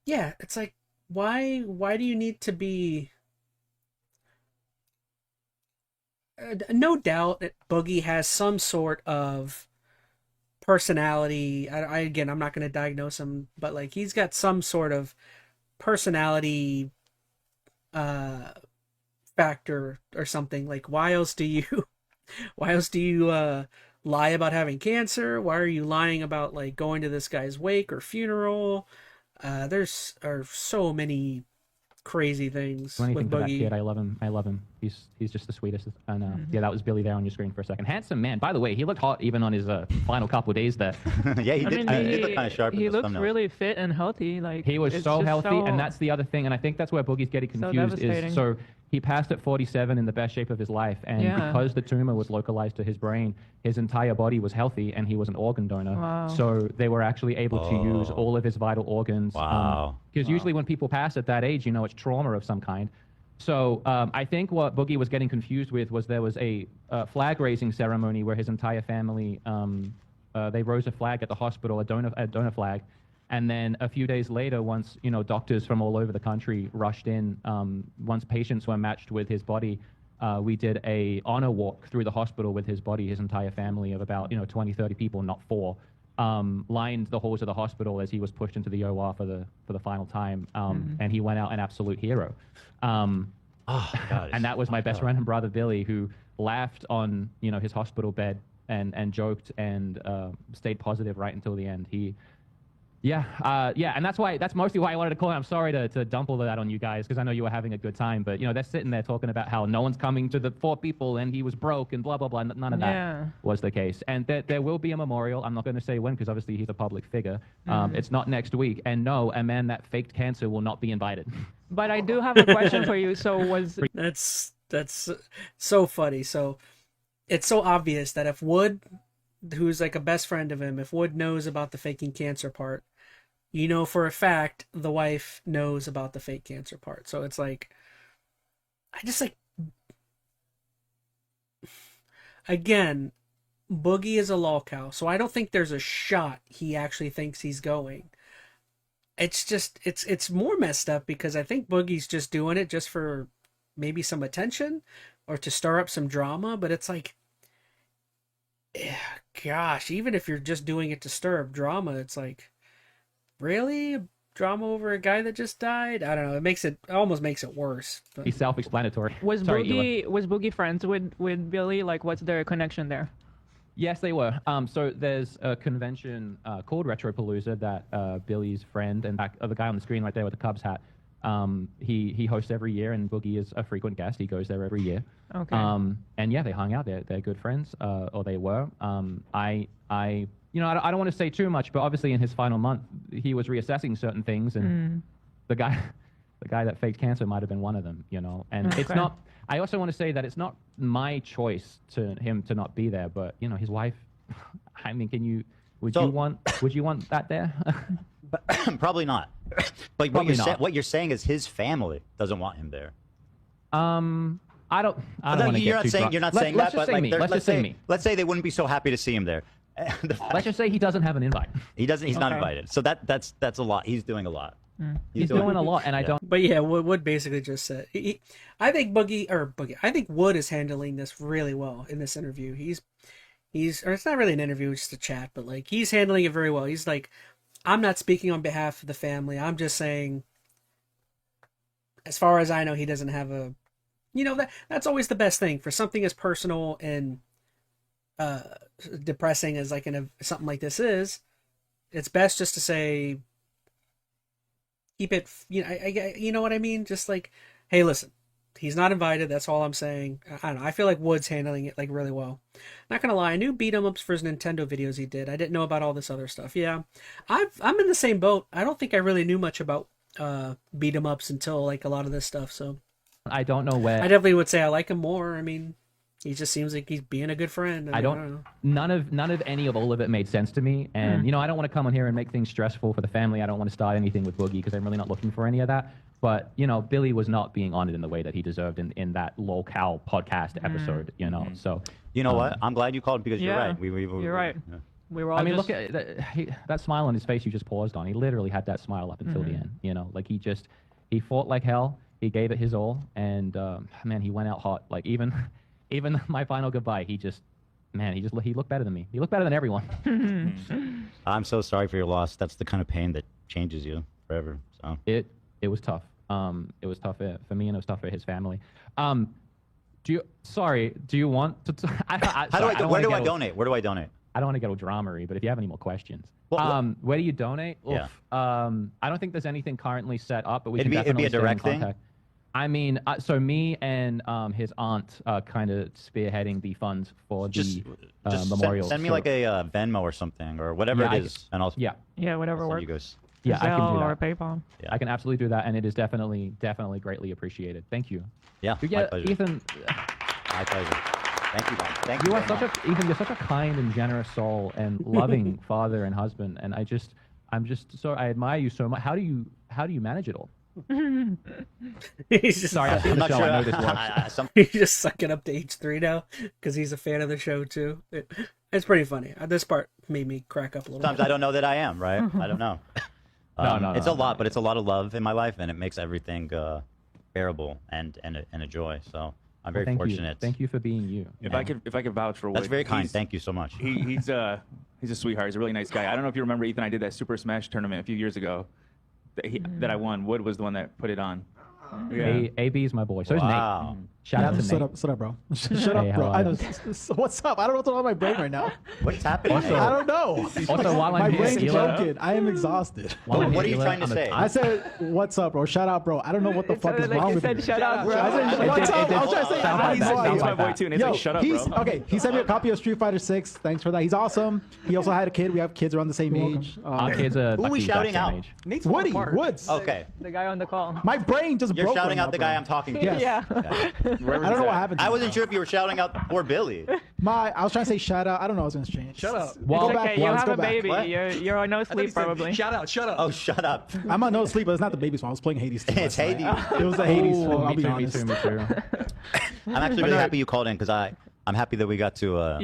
Yeah, it's like, why do you need to be... no doubt that Boogie has some sort of personality. Again, I'm not going to diagnose him, but like he's got some sort of personality factor or something. Like, why else do you lie about having cancer? Why are you lying about like going to this guy's wake or funeral? There's so many crazy things Do anything with for that Boogie. kid. I love him. He's just the sweetest. And yeah, that was Billy there on your screen for a second. Handsome man. By the way, he looked hot even on his final couple of days there. yeah, he did. He looked kind of sharp. He in the looks thumbnail. really fit and healthy. Like He was it's so just healthy, and that's the other thing. And I think that's where Boogie's getting confused. devastating. So he passed at 47 in the best shape of his life, and Yeah. because the tumor was localized to his brain, his entire body was healthy, and he was an organ donor. Wow. So they were actually able to use all of his vital organs. Wow. Because usually when people pass at that age, it's trauma of some kind. So I think what Boogie was getting confused with was there was a flag raising ceremony where his entire family they rose a flag at the hospital, a donor flag, and then a few days later, once doctors from all over the country rushed in, once patients were matched with his body, we did a honor walk through the hospital with his body. His entire family of about 20, 30 people, not 4. Lined the halls of the hospital as he was pushed into the OR for the final time, and he went out an absolute hero. God, and that was my best friend and brother Billy, who laughed on his hospital bed and joked and stayed positive right until the end. And that's mostly why I wanted to call in. I'm sorry to dump all of that on you guys because I know you were having a good time, but they're sitting there talking about how no one's coming to the 4 people and he was broke and blah blah blah. None of that was the case, and there will be a memorial. I'm not going to say when because obviously he's a public figure. It's not next week, and no, a man that faked cancer will not be invited. But I do have a question for you. So That's so funny. So it's so obvious that if Wood, who's like a best friend of him, if Wood knows about the faking cancer part, for a fact the wife knows about the fake cancer part. So it's like, again, Boogie is a lolcow, so I don't think there's a shot he actually thinks he's going. It's just, it's more messed up because I think Boogie's just doing it just for maybe some attention or to stir up some drama, but it's like, gosh, even if you're just doing it to stir up drama, it's like, really? Drama over a guy that just died? I don't know. It almost makes it worse. But... He's self-explanatory. was Sorry, Boogie friends with Billy? Like, what's their connection there? Yes, they were. So there's a convention called Retropalooza that Billy's friend and the guy on the screen right there with the Cubs hat, he hosts every year, and Boogie is a frequent guest. He goes there every year. Okay. And yeah, they hung out. They're good friends, or they were. I don't want to say too much, but obviously in his final month, he was reassessing certain things, and the guy that faked cancer might have been one of them, And it's not. I also want to say that it's not my choice to him to not be there, but his wife. I mean, would you want that there? But probably not. But what you're saying is his family doesn't want him there. I don't want to You're get too drunk. you're not saying that, but like, let's say they wouldn't be so happy to see him there. Let's just say he doesn't have an invite. He's not invited. So that's a lot. He's doing a lot. He's doing a lot, and I don't. But yeah, Wood basically just said, I think I think Wood is handling this really well in this interview. Or it's not really an interview, it's just a chat, but like he's handling it very well. He's like, I'm not speaking on behalf of the family. I'm just saying, as far as I know, he doesn't have a, that's always the best thing for something as personal and depressing as like something like this is. It's best just to say keep it, you know what I mean? Just like, hey, listen, he's not invited. That's all I'm saying. I don't know. I feel like Wood's handling it like really well. Not gonna lie, I knew BeatEmUps for his Nintendo videos he did. I didn't know about all this other stuff. Yeah, I'm in the same boat. I don't think I really knew much about BeatEmUps until like a lot of this stuff. So I don't know where. I definitely would say I like him more. I mean, he just seems like he's being a good friend. I don't know. None of any of all of it made sense to me. And I don't want to come on here and make things stressful for the family. I don't want to start anything with Boogie because I'm really not looking for any of that. But Billy was not being honored in the way that he deserved in that locale podcast episode. So you know what? I'm glad you called because you're right. You're right. Yeah. We were all look at that smile on his face you just paused on. He literally had that smile up until the end. Like he fought like hell. He gave it his all, and man, he went out hot. Like even my final goodbye, he looked better than me. He looked better than everyone. I'm so sorry for your loss. That's the kind of pain that changes you forever. So it was tough. It was tough for me, and it was tough for his family. Do you want to? Where do I donate? Where do I donate? I don't want to get all dramery, but if you have any more questions, where do you donate? Yeah. I don't think there's anything currently set up, but we can it'd definitely be a stay in direct contact. thing. I mean, so me and his aunt are kind of spearheading the funds for the memorial. Send me like a Venmo or something or whatever it is, and I'll whatever works. you guys. Yeah, I can do that. Or PayPal. Yeah. I can absolutely do that, and it is definitely greatly appreciated. Thank you. Yeah, my pleasure. Ethan. My pleasure. Thank you, guys. Thank you. Ethan, you're such a kind and generous soul and loving father and husband, and I admire you so much. How do you manage it all? He's just, sorry, I'm not sure. I know this works. He's just sucking up to H3 now because he's a fan of the show too. It's pretty funny. This part made me crack up a little. Sometimes I don't know that I am right. I don't know. It's a lot, but it's a lot of love in my life, and it makes everything bearable and a joy. So I'm very fortunate. Thank you for being you. If I could vouch for Wood, that's very kind. Thank you so much. He's a sweetheart. He's a really nice guy. I don't know if you remember, Ethan. I did that Super Smash tournament a few years ago that I won. Wood was the one that put it on. Yeah. AB is my boy. So is Nate. Shout out to Nate. Shut up, bro. Shut up, bro. What's up? I don't know what's on my brain right now. What's happening? I don't know. Also, while I'm my brain's here, broken. I am exhausted. What are you trying to say? I said, "What's up, bro? Shout out, bro." I don't know what the fuck is wrong with me. Shut up, bro. I said, "What's up?" I was trying to say, He's my boy too, and he's like, "Shut up, bro." Okay, he sent me a copy of Street Fighter 6. Thanks for that. He's awesome. He also had a kid. We have kids around the same age. Our kids are who are we shouting out? Nate's Woods. Okay. The guy on the call. My brain just broke. You're shouting out the guy I'm talking to. Yes. Yeah. Okay. I don't know what happened. I wasn't sure if you were shouting out poor Billy. I was trying to say shout out. I don't know what's gonna change. Shut up. Well, go back. okay, you have a back. baby. What? You're on no sleep probably. Shut up. Shut up. Oh, shut up. I'm on no sleep, but it's not the baby's fault. I was playing Hades. It's Hades. It was a Hades fault. I'll be honest. Me too. I'm actually really happy you called in because I'm happy that we got to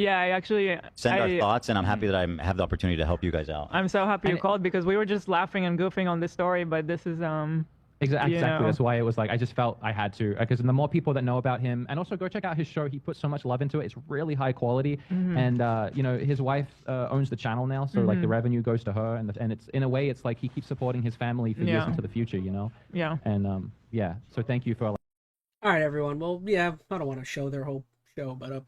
send our thoughts, and I'm happy that I have the opportunity to help you guys out. I'm so happy you called because we were just laughing and goofing on this story, but this is Exactly. That's why it was like I just felt I had to, because the more people that know about him, and also go check out his show. He puts so much love into it. It's really high quality, and his wife owns the channel now, so like the revenue goes to her, and it's in a way it's like he keeps supporting his family for years into the future, Yeah. And so thank you for. All right, everyone. Well, yeah, I don't want to show their whole show, but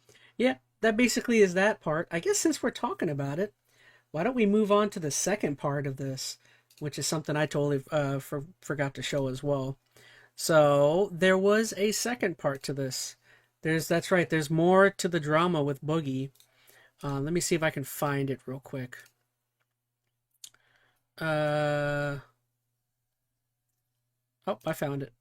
that basically is that part. I guess since we're talking about it, why don't we move on to the second part of this, which is something I totally forgot to show as well. So there was a second part to this. That's right. There's more to the drama with Boogie. Let me see if I can find it real quick. Oh, I found it.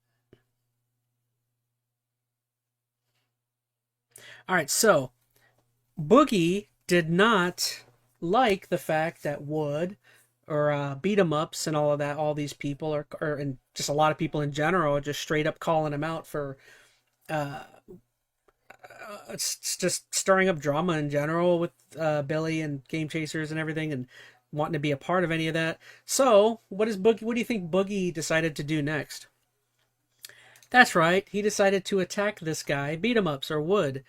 All right. So Boogie did not like the fact that Wood or BeatEmUps and all of that, all these people and just a lot of people in general are just straight up calling him out for just stirring up drama in general with Billy and Game Chasers and everything, and wanting to be a part of any of that. So what do you think Boogie decided to do next? That's right, he decided to attack this guy, BeatEmUps or Wood,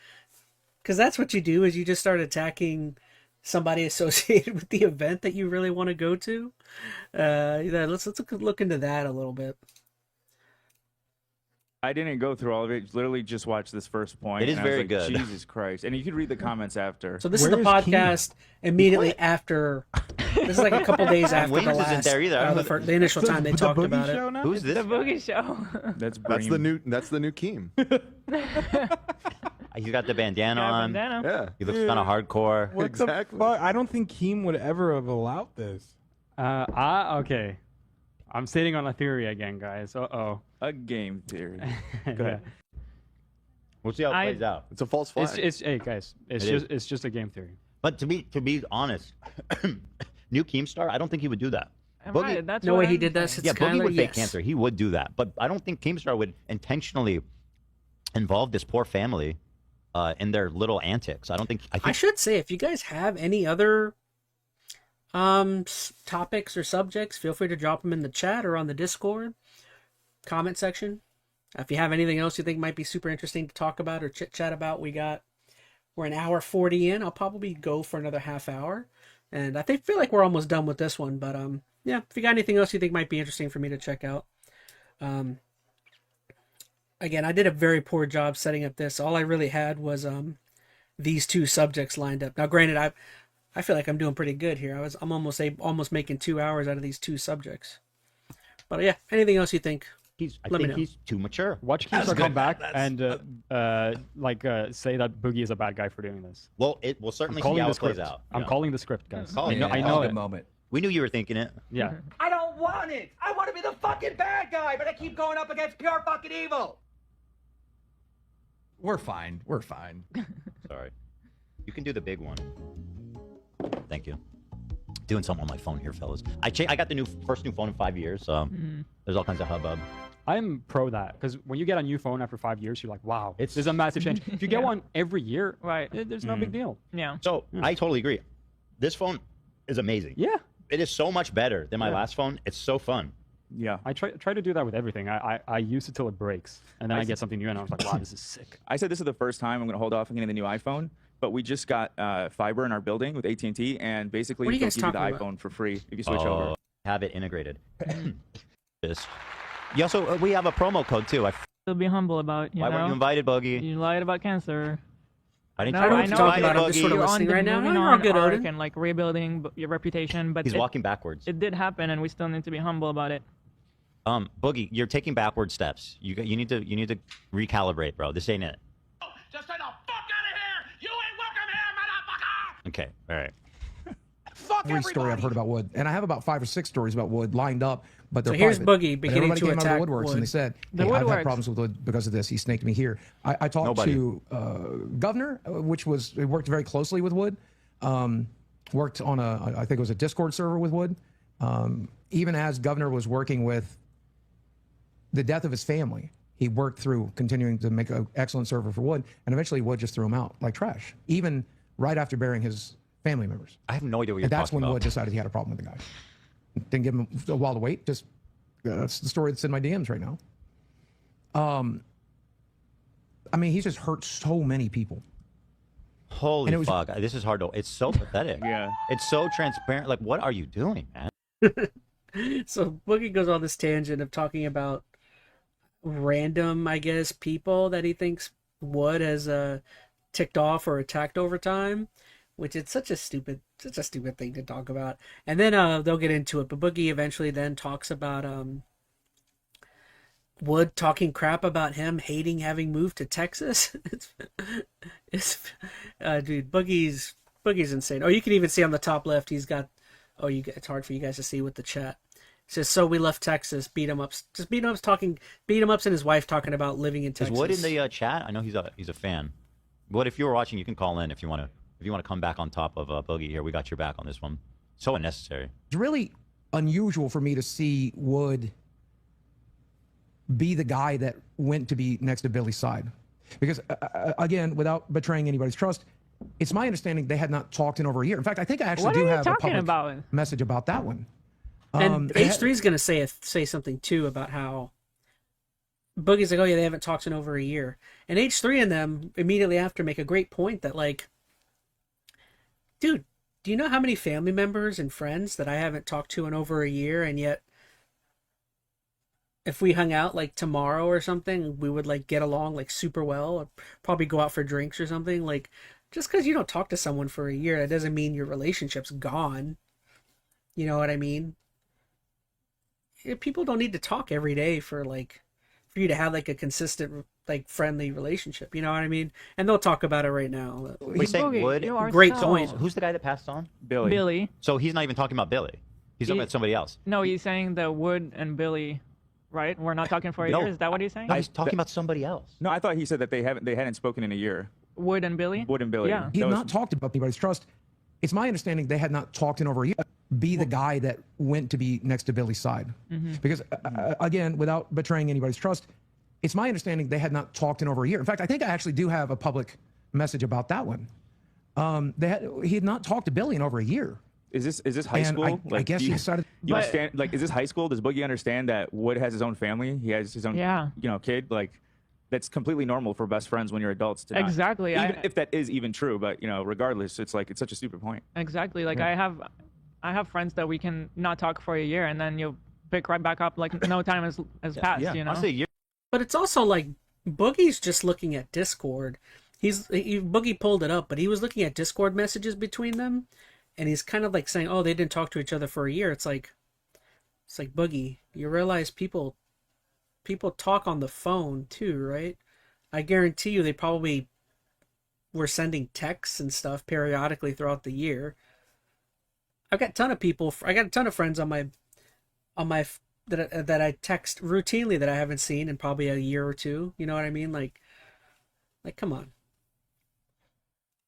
because that's what you do, is you just start attacking somebody associated with the event that you really want to go to. Let's look into that a little bit. I didn't go through all of it. Literally just watched this first point. It is very good. Jesus Christ. And you can read the comments after. So this is the podcast immediately after This is like a couple days after Wings the isn't last, there either. the initial time they talked about it. Who's this? The Boogie Show. That's the new. That's the new Keem. He's got the bandana on. Bandana. Yeah. He looks kind of hardcore. What Exactly. the fuck? I don't think Keem would ever have allowed this. Okay. I'm sitting on a theory again, guys. Uh-oh. A game theory. Go Yeah. ahead. We'll see how it plays out. It's a false flag. Hey guys, it's just a game theory. But to be honest, new Keemstar, I don't think he would do that. Right, that's No what way he I'm did that saying. since Yeah, Boogie Skylar, would fake yes. cancer. He would do that. But I don't think Keemstar would intentionally involve this poor family in their little antics. I think I should say, if you guys have any other topics or subjects, feel free to drop them in the chat or on the Discord comment section. If you have anything else you think might be super interesting to talk about or chit chat about, we're an hour 40 in. I'll probably go for another half hour, and I feel like we're almost done with this one. But yeah, if you got anything else you think might be interesting for me to check out, again, I did a very poor job setting up this. All I really had was these two subjects lined up. Now, granted, I feel like I'm doing pretty good here. I'm almost making 2 hours out of these two subjects. But yeah, anything else you think? I think he's too mature. Watch Keemstar come back and say that Boogie is a bad guy for doing this. Well, it will certainly see how it plays out. I'm calling the script, guys. I know it. Moment. We knew you were thinking it. Yeah. I don't want it. I want to be the fucking bad guy, but I keep going up against pure fucking evil. We're fine. We're fine. Sorry. You can do the big one. Thank you. Doing something on my phone here, fellas. I got the first new phone in 5 years, so there's all kinds of hubbub. I'm pro that, because when you get a new phone after 5 years, you're like, wow, there's a massive change. If you get one every year, right, there's no big deal. Yeah. So I totally agree. This phone is amazing. Yeah. It is so much better than my last phone. It's so fun. Yeah. I try to do that with everything. I use it till it breaks, and then I get something new, and I was like, wow, this is sick. I said this is the first time I'm going to hold off on getting the new iPhone, but we just got fiber in our building with AT&T, and basically What are you they'll guys give you the talking iPhone about? for free if you switch over. Have it integrated. This. Yeah, so we have a promo code too. So be humble about, Why weren't you invited, Boogie? You lied about cancer. I didn't No, tell I you know to invite you're Boogie. sort of on listening the right now. moving No, you're all on good, arc Odin. and like rebuilding your reputation, but He's walking backwards. It did happen, and we still need to be humble about it. Boogie, you're taking backward steps. You need to recalibrate, bro. This ain't it. Just get the fuck out of here! You ain't welcome here, motherfucker! Okay, all right. Fuck Every story I've heard about Wood, and I have about 5 or 6 stories about Wood lined up, but they're So here's private. Boogie But beginning everybody to came out attack of the woodworks, Wood. and they said, The hey, I've Woodworks. had problems with Wood because of this. He snaked me here. I talked Nobody. to Governor, which worked very closely with Wood. Worked on I think it was a Discord server with Wood. Even as Governor was working with the death of his family, he worked through continuing to make an excellent server for Wood, and eventually Wood just threw him out like trash, even right after burying his family members. I have no idea what you're And that's talking when about. Wood decided he had a problem with the guy. Didn't give him a while to wait. Just that's the story that's in my DMs right now. I mean, he's just hurt so many people. Holy And it was- fuck. This is hard to... It's so pathetic. Yeah. It's so transparent. Like, what are you doing, man? So Boogie goes on this tangent of talking about random, I guess, people that he thinks Wood has ticked off or attacked over time, which is such a stupid thing to talk about. And then they'll get into it, but Boogie eventually then talks about Wood talking crap about him hating having moved to Texas. Dude, Boogie's insane. Oh, you can even see on the top left he's got. Oh, it's hard for you guys to see with the chat. It says, so we left Texas, BeatEmUps. Just BeatEmUps and his wife talking about living in Texas. Is Wood in the chat? I know he's a fan. Wood, if you were watching, you can call in if you want to come back on top of Boogie here. We got your back on this one. So unnecessary. It's really unusual for me to see Wood be the guy that went to be next to Billy's side. Because, again, without betraying anybody's trust, it's my understanding they had not talked in over a year. In fact, I think I actually What do are you have a talking public about? message about that one. And they had- H3 is going to say something, too, about how Boogie's like, oh, yeah, they haven't talked in over a year. And H3 and them, immediately after, make a great point that, like, dude, do you know how many family members and friends that I haven't talked to in over a year, and yet if we hung out, like, tomorrow or something, we would, like, get along, like, super well, or probably go out for drinks or something. Like, just because you don't talk to someone for a year, that doesn't mean your relationship's gone. You know what I mean? People don't need to talk every day for you to have like a consistent like friendly relationship. You know what I mean? And they'll talk about it right now. We say Wood. Great point. Who's the guy that passed on? Billy. So he's not even talking about Billy. He's talking about somebody else. No, he's saying that Wood and Billy, right? We're not talking for a year. Is that what he's saying? He's talking about somebody else. No, I thought he said that they hadn't spoken in a year. Wood and Billy. Wood and Billy. Yeah. He had not talked about anybody's trust. It's my understanding they had not talked in over a year. Be the guy that went to be next to Billy's side. Because, again, without betraying anybody's trust, it's my understanding they had not talked in over a year. In fact, I think I actually do have a public message about that one. He had not talked to Billy in over a year. Is this high And school? I guess he decided. You understand? Like, is this high school? Does Boogie understand that Wood has his own family? He has his own, kid. Like, that's completely normal for best friends when you're adults. To not, Exactly. Even if that is even true, but regardless, it's like it's such a stupid point. Exactly. Like I have friends that we can not talk for a year, and then you'll pick right back up like no time has passed. Yeah, You know. I'll say a year. But it's also like Boogie's just looking at Discord. Boogie pulled it up, but he was looking at Discord messages between them, and he's kind of like saying, "Oh, they didn't talk to each other for a year." It's like Boogie, you realize people talk on the phone too, right? I guarantee you, they probably were sending texts and stuff periodically throughout the year. I've got a ton of people. I got a ton of friends on my that I text routinely that I haven't seen in probably a year or two. You know what I mean? Like come on.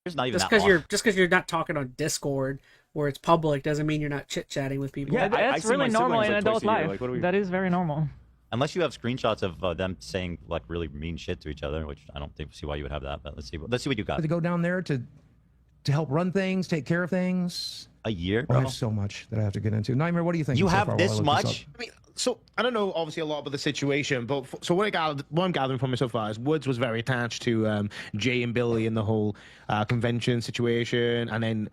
It's not even Just that because you're not talking on Discord where it's public doesn't mean you're not chit chatting with people. Yeah, that's really normal in adult life. That is very normal. Unless you have screenshots of them saying like really mean shit to each other, which I don't see why you would have that. But let's see what you got. To go down there to help run things, take care of things. A year, Oh, bro. there's so much that I have to get into. Nightmare, what do you think? You so have far this while I look much? up? I mean, so I don't know obviously a lot about the situation, but so what I'm gathering from it so far is Woods was very attached to Jay and Billy in the whole convention situation, and then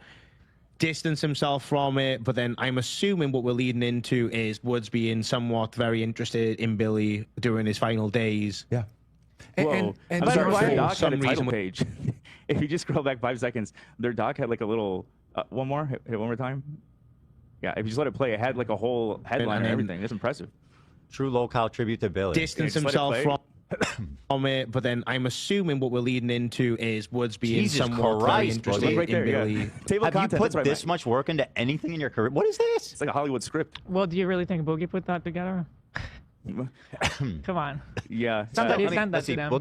distanced himself from it. But then I'm assuming what we're leading into is Woods being somewhat very interested in Billy during his final days. Yeah. Whoa. And I'm sorry, their doc some had a title reason- page. If you just scroll back 5 seconds, their doc had like a little one more. Hit one more time. Yeah, if you just let it play, it had like a whole headline and then- everything. That's impressive. True locale tribute to Billy. Distance Yeah, just let it himself play. from it, but then I'm assuming what we're leading into is Woods being Jesus somewhat very Christ, bro. interested Look right in there, yeah. Billy. Table Have of you contents, put that's what I this meant. much work into anything in your career? What is this? It's like a Hollywood script. Well, do you really think Boogie put that together? Come on. Yeah. Somebody I mean, sent that let's to see. them.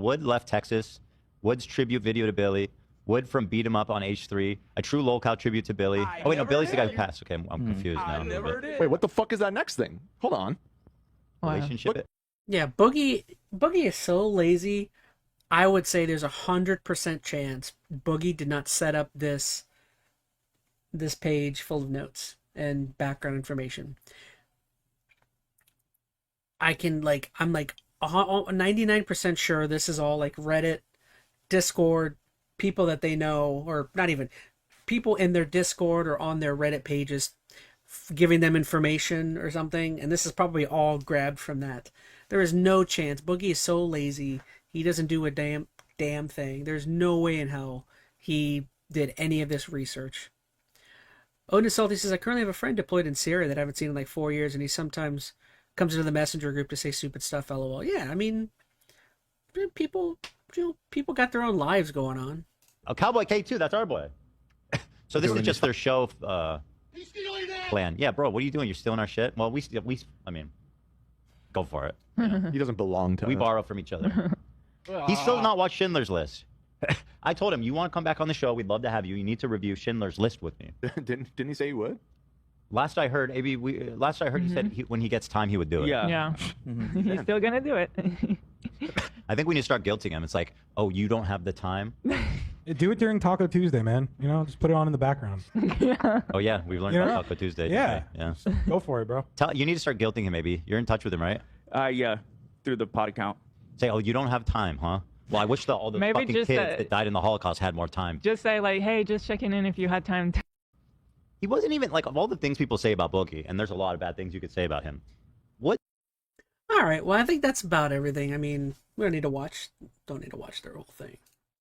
Wood left Texas. Wood's tribute video to Billy. Wood from Beat 'Em Up on H3. A true locale tribute to Billy. Oh wait, no, Billy's the guy who passed. Okay, I'm confused now. Wait, what the fuck is that next thing? Hold on. Relationship. Yeah, Boogie is so lazy. I would say there's 100% chance Boogie did not set up this page full of notes and background information. I'm 99% sure this is all like Reddit, Discord, people that they know, or not even people in their Discord or on their Reddit pages giving them information or something, and this is probably all grabbed from that. There is no chance. Boogie is so lazy. He doesn't do a damn thing. There's no way in hell he did any of this research. Odin Salty says, I currently have a friend deployed in Syria that I haven't seen in like 4 years, and he sometimes comes into the messenger group to say stupid stuff, lol. Yeah, I mean, people got their own lives going on. Oh, Cowboy K2, that's our boy. So this is just their show plan. Yeah, bro, what are you doing? You're stealing our shit? Well, I mean, go for it. He doesn't belong to We us. borrow from each other. He's still not watched Schindler's List. I told him, you want to come back on the show? We'd love to have you. You need to review Schindler's List with me. Didn't he say he would? Last I heard, he said when he gets time, he would do it. Yeah. He's still gonna do it. I think we need to start guilting him. It's like, oh, you don't have the time? Do it during Taco Tuesday, man. You know, just put it on in the background. Oh, yeah, we've learned You about know? Taco Tuesday. Yeah. Yeah. Go for it, bro. You need to start guilting him, maybe. You're in touch with him, right? Yeah, through the pod account. Say, oh, you don't have time, huh? Well, I wish all the Maybe fucking just, kids that died in the Holocaust had more time. Just say like, hey, just checking in if you had time. He wasn't even, like, of all the things people say about Boogie, and there's a lot of bad things you could say about him. What? All right, well, I think that's about everything. I mean, we don't need to watch their whole thing.